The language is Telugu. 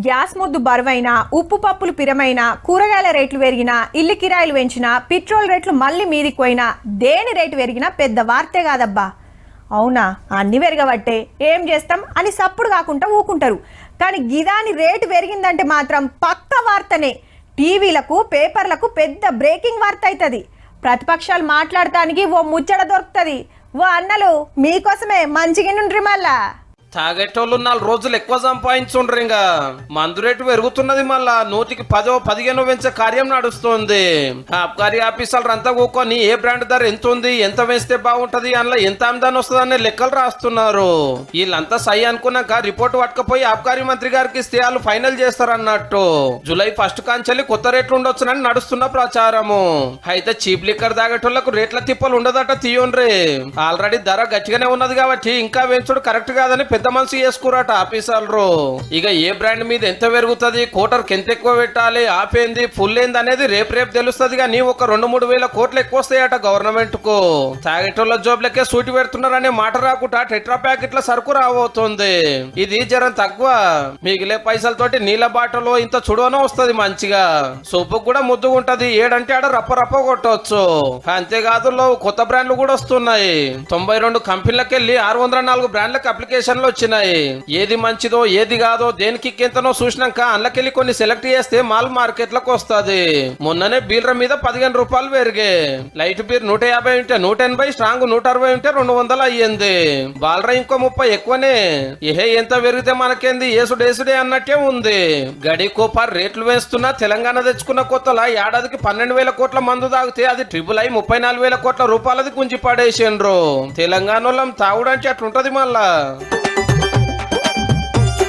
గ్యాస్ ముద్దు బరువైనా, ఉప్పు పప్పులు పిరమైనా, కూరగాయల రేట్లు పెరిగినా, ఇల్లు కిరాయిలు పెంచినా, పెట్రోల్ రేట్లు మళ్ళీ మీదికి పోయినా, దేని రేటు పెరిగినా పెద్ద వార్తే కాదబ్బా. అవునా, అన్ని పెరగబట్టే ఏం చేస్తాం అని సప్పుడు కాకుండా ఊకుంటారు. కానీ గిదాని రేటు పెరిగిందంటే మాత్రం పక్క వార్తనే. టీవీలకు, పేపర్లకు పెద్ద బ్రేకింగ్ వార్త అవుతుంది. ప్రతిపక్షాలు మాట్లాడటానికి ఓ ముచ్చట దొరుకుతుంది. ఓ అన్నలు మీకోసమే మంచిగా నుండ్రి. మళ్ళా తాగేటోళ్ళు 4 రోజులు ఎక్కువ సంపాదించుండ్రు. ఇంకా మందు రేటు పెరుగుతున్నది. మళ్ళా 100కి 10-15 పెంచే కార్యం నడుస్తుంది. అబ్కారీ ఆఫీసర్లు అంతా కూకొని ఏ బ్రాండ్ ధర ఎంత ఉంది, ఎంత వేస్తే బాగుంటది, అందులో ఎంత ఆమ్దాని వస్తుంది అనే లెక్కలు రాస్తున్నారు. వీళ్ళంతా సై అనుకున్నాక రిపోర్ట్ పట్టుకపోయి అబ్కారీ మంత్రి గారికి ఇస్తే వాళ్ళు ఫైనల్ చేస్తారన్నట్టు. జూలై 1 కాంచెల్లి కొత్త రేట్లు ఉండొచ్చునని నడుస్తున్న ప్రచారము. అయితే చీప్ లిక్కర్ తాగేటోళ్లకు రేట్ల తిప్పలు ఉండదట. తీయండ్రి, ఆల్రెడీ ధర గట్టిగానే ఉన్నది కాబట్టి ఇంకా పెంచుడు కరెక్ట్ కాదని పెద్ద మనసు చేసుకురాట ఆఫీసర్లు. ఇక ఏ బ్రాండ్ మీద ఎంత పెరుగుతుంది, కోటర్కి ఎంత ఎక్కువ పెట్టాలి, ఆపేంది, ఫుల్ ఏంది అనేది రేపు తెలుస్తుంది. కానీ ఒక 2-3 వేల కోట్లు ఎక్కువ వస్తాయట గవర్నమెంట్ కు. తాగేటోళ్ళ జోబ్లకే సూటి పెడుతున్నారనే మాట రాకుండా టెట్రా ప్యాకెట్ల సరుకు రాబోతుంది. ఇది జరం తక్కువ. మిగిలే పైసలతోటి నీళ్ళ బాటలో ఇంత చుడవనో వస్తుంది. మంచిగా సూపు కూడా ముద్దుగా ఉంటది. ఏడంటే ఆడ రప్ప కొట్టవచ్చు. అంతేకాదు కొత్త బ్రాండ్లు కూడా వస్తున్నాయి. 92 కంపెనీలకు వెళ్ళి 604 బ్రాండ్లకు అప్లికేషన్లు వచ్చినాయి. ఏది మంచిదో ఏది కాదో దేనికి ఎంతనో చూసినాక అందులోకెళ్ళి కొన్ని సెలెక్ట్ చేస్తే మాల్ మార్కెట్లకు వస్తుంది. మొన్ననే బీర్ల మీద 15 రూపాయలు పెరిగాయి. లైట్ బీర్ 150 ఉంటే 180, స్ట్రాంగ్ 160 ఉంటే 200 అయ్యింది. బాలరా ఇంకో 30 ఎక్కువనే. ఎంత పెరిగితే మనకేంది, ఏసుడేసుడే అన్నట్టే ఉంది. గడి కోపార్ రేట్లు వేస్తున్నా తెలంగాణ తెచ్చుకున్న కొత్తలా ఏడాదికి 12,000 కోట్ల మందు తాగితే అది ట్రిపుల్ అయి 34,000 కోట్ల రూపాయలది గుంజి పడేసిండ్రు. తెలంగాణలో తాగుడంటే అట్లుంటది. మళ్ళా